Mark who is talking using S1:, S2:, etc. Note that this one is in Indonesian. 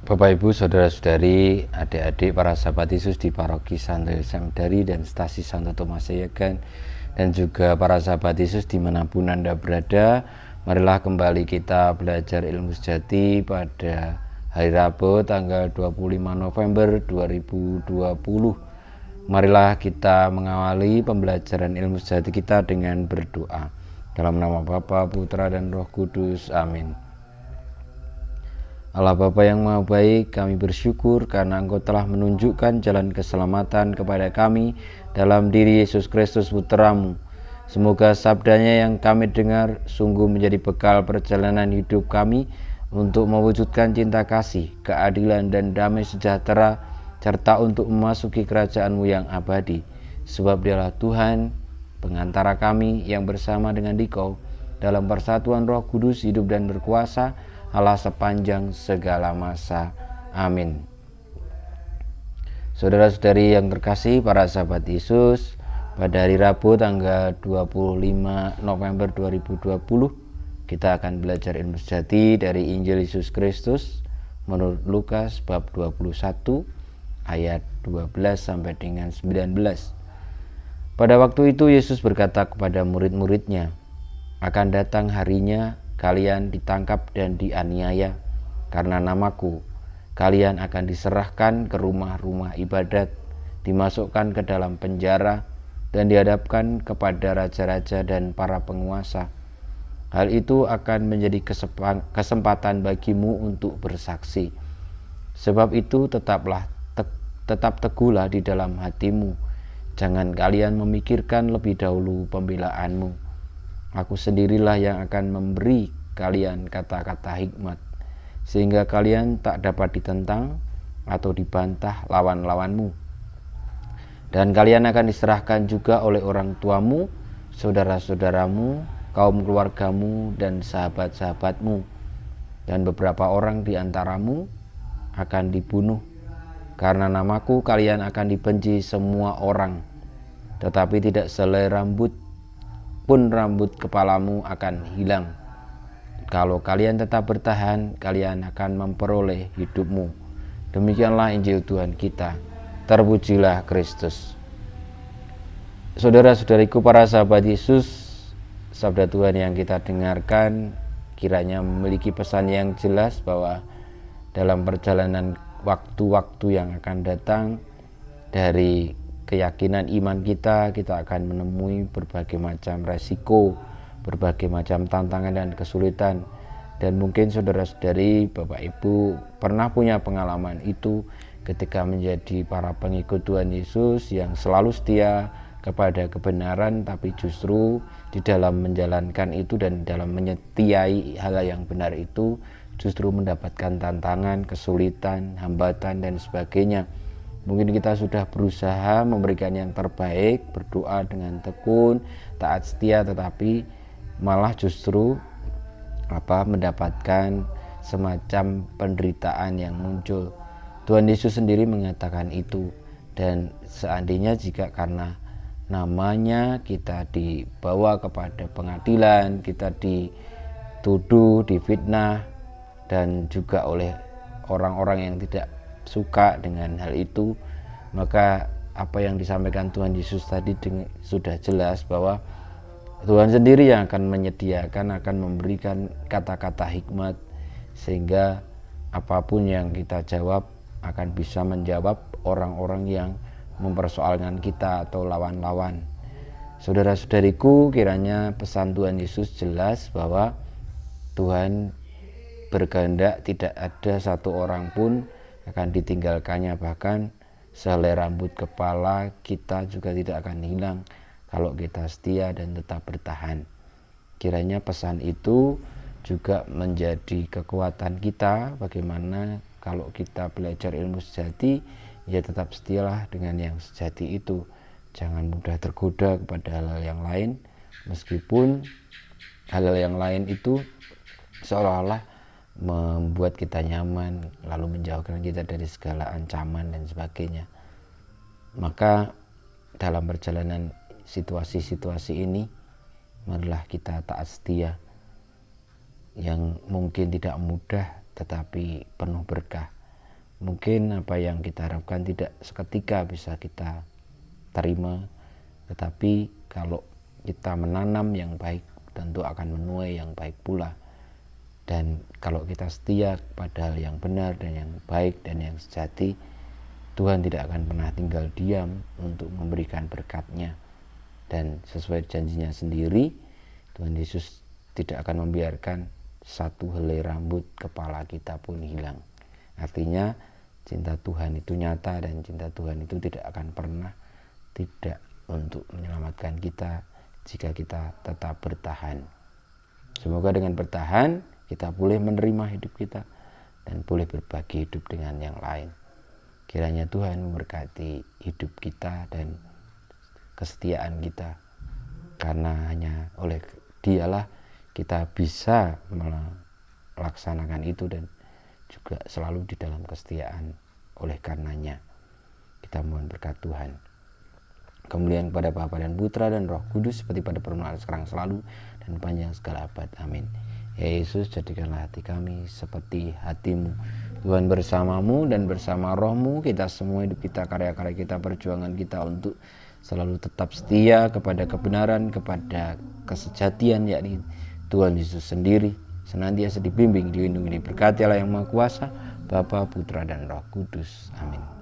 S1: Bapak Ibu, saudara-saudari, adik-adik para sahabat Yesus di Paroki Santo Yosef Dari dan Stasi Santo Tomas Yegan, dan juga para sahabat Yesus dimanapun Anda berada, marilah kembali kita belajar ilmu sejati pada hari Rabu tanggal 25 November 2020. Marilah kita mengawali pembelajaran ilmu sejati kita dengan berdoa. Dalam nama Bapa, Putra, dan Roh Kudus. Amin. Allah Bapa yang Maha Baik, kami bersyukur karena Engkau telah menunjukkan jalan keselamatan kepada kami dalam diri Yesus Kristus Putra-Mu. Semoga sabdanya yang kami dengar sungguh menjadi bekal perjalanan hidup kami untuk mewujudkan cinta kasih, keadilan, dan damai sejahtera, serta untuk memasuki kerajaan-Mu yang abadi. Sebab Dialah Tuhan, pengantara kami yang bersama dengan Dikau dalam persatuan Roh Kudus hidup dan berkuasa Allah sepanjang segala masa. Amin. Saudara-saudari yang terkasih, para sahabat Yesus, pada hari Rabu tanggal 25 November 2020 kita akan belajar ilmu sejati dari Injil Yesus Kristus menurut Lukas bab 21 ayat 12 sampai dengan 19. Pada waktu itu Yesus berkata kepada murid-muridnya, "Akan datang harinya kalian ditangkap dan dianiaya karena namaku. Kalian akan diserahkan ke rumah-rumah ibadat, dimasukkan ke dalam penjara, dan dihadapkan kepada raja-raja dan para penguasa. Hal itu akan menjadi kesempatan bagimu untuk bersaksi. Sebab itu tetap teguhlah di dalam hatimu. Jangan kalian memikirkan lebih dahulu pembelaanmu. Aku sendirilah yang akan memberi kalian kata-kata hikmat, sehingga kalian tak dapat ditentang atau dibantah lawan-lawanmu. Dan kalian akan diserahkan juga oleh orang tuamu, saudara-saudaramu, kaum keluargamu, dan sahabat-sahabatmu. Dan beberapa orang di antaramu akan dibunuh. Karena namaku kalian akan dibenci semua orang, tetapi tidak selai rambut kepalamu akan hilang. Kalau kalian tetap bertahan, kalian akan memperoleh hidupmu." Demikianlah Injil Tuhan kita. Terpujilah Kristus. Saudara-saudariku, para sahabat Yesus, sabda Tuhan yang kita dengarkan kiranya memiliki pesan yang jelas bahwa dalam perjalanan waktu-waktu yang akan datang, dari keyakinan iman kita akan menemui berbagai macam resiko, berbagai macam tantangan dan kesulitan. Dan mungkin saudara-saudari, Bapak Ibu pernah punya pengalaman itu ketika menjadi para pengikut Tuhan Yesus yang selalu setia kepada kebenaran, tapi justru di dalam menjalankan itu dan dalam menyetiai hal yang benar itu justru mendapatkan tantangan, kesulitan, hambatan, dan sebagainya. Mungkin kita sudah berusaha memberikan yang terbaik, berdoa dengan tekun, taat setia, tetapi malah justru mendapatkan semacam penderitaan yang muncul. Tuhan Yesus sendiri mengatakan itu. Dan seandainya jika karena namanya kita dibawa kepada pengadilan, kita dituduh, difitnah, dan juga oleh orang-orang yang tidak suka dengan hal itu, maka apa yang disampaikan Tuhan Yesus tadi sudah jelas bahwa Tuhan sendiri yang akan menyediakan, akan memberikan kata-kata hikmat, sehingga apapun yang kita jawab akan bisa menjawab orang-orang yang mempersoalkan kita atau lawan-lawan. Saudara-saudariku, kiranya pesan Tuhan Yesus jelas bahwa Tuhan berkehendak tidak ada satu orang pun akan ditinggalkannya, bahkan sehelai rambut kepala kita juga tidak akan hilang kalau kita setia dan tetap bertahan. Kiranya pesan itu juga menjadi kekuatan kita, bagaimana kalau kita belajar ilmu sejati, ya tetap setialah dengan yang sejati itu. Jangan mudah tergoda kepada hal-hal yang lain, meskipun hal-hal yang lain itu seolah-olah membuat kita nyaman, lalu menjauhkan kita dari segala ancaman dan sebagainya. Maka dalam perjalanan situasi-situasi ini, marilah kita taat setia, yang mungkin tidak mudah tetapi penuh berkah. mungkin apa yang kita harapkan tidak seketika bisa kita terima, tetapi kalau kita menanam yang baik tentu akan menuai yang baik pula. Dan kalau kita setia pada hal yang benar dan yang baik dan yang sejati, Tuhan tidak akan pernah tinggal diam untuk memberikan berkat-Nya. Dan sesuai janjinya sendiri, Tuhan Yesus tidak akan membiarkan satu helai rambut kepala kita pun hilang. Artinya cinta Tuhan itu nyata, dan cinta Tuhan itu tidak akan pernah tidak untuk menyelamatkan kita jika kita tetap bertahan. Semoga dengan bertahan kita boleh menerima hidup kita dan boleh berbagi hidup dengan yang lain. Kiranya Tuhan memberkati hidup kita dan kesetiaan kita, karena hanya oleh Dialah kita bisa melaksanakan itu dan juga selalu di dalam kesetiaan. Oleh karenanya kita mohon berkat Tuhan. Kemuliaan kepada Bapa dan Putra dan Roh Kudus, seperti pada permulaan, sekarang, selalu, dan panjang segala abad. Amin. Ya Yesus, jadikanlah hati kami seperti hati-Mu. Tuhan bersamamu dan bersama roh-Mu, kita semua hidup kita, karya-karya kita, perjuangan kita untuk selalu tetap setia kepada kebenaran, kepada kesejatian, yakni Tuhan Yesus sendiri, senantiasa dibimbing, dilindungi, diberkati Allah yang Maha Kuasa, Bapa, Putra, dan Roh Kudus. Amin.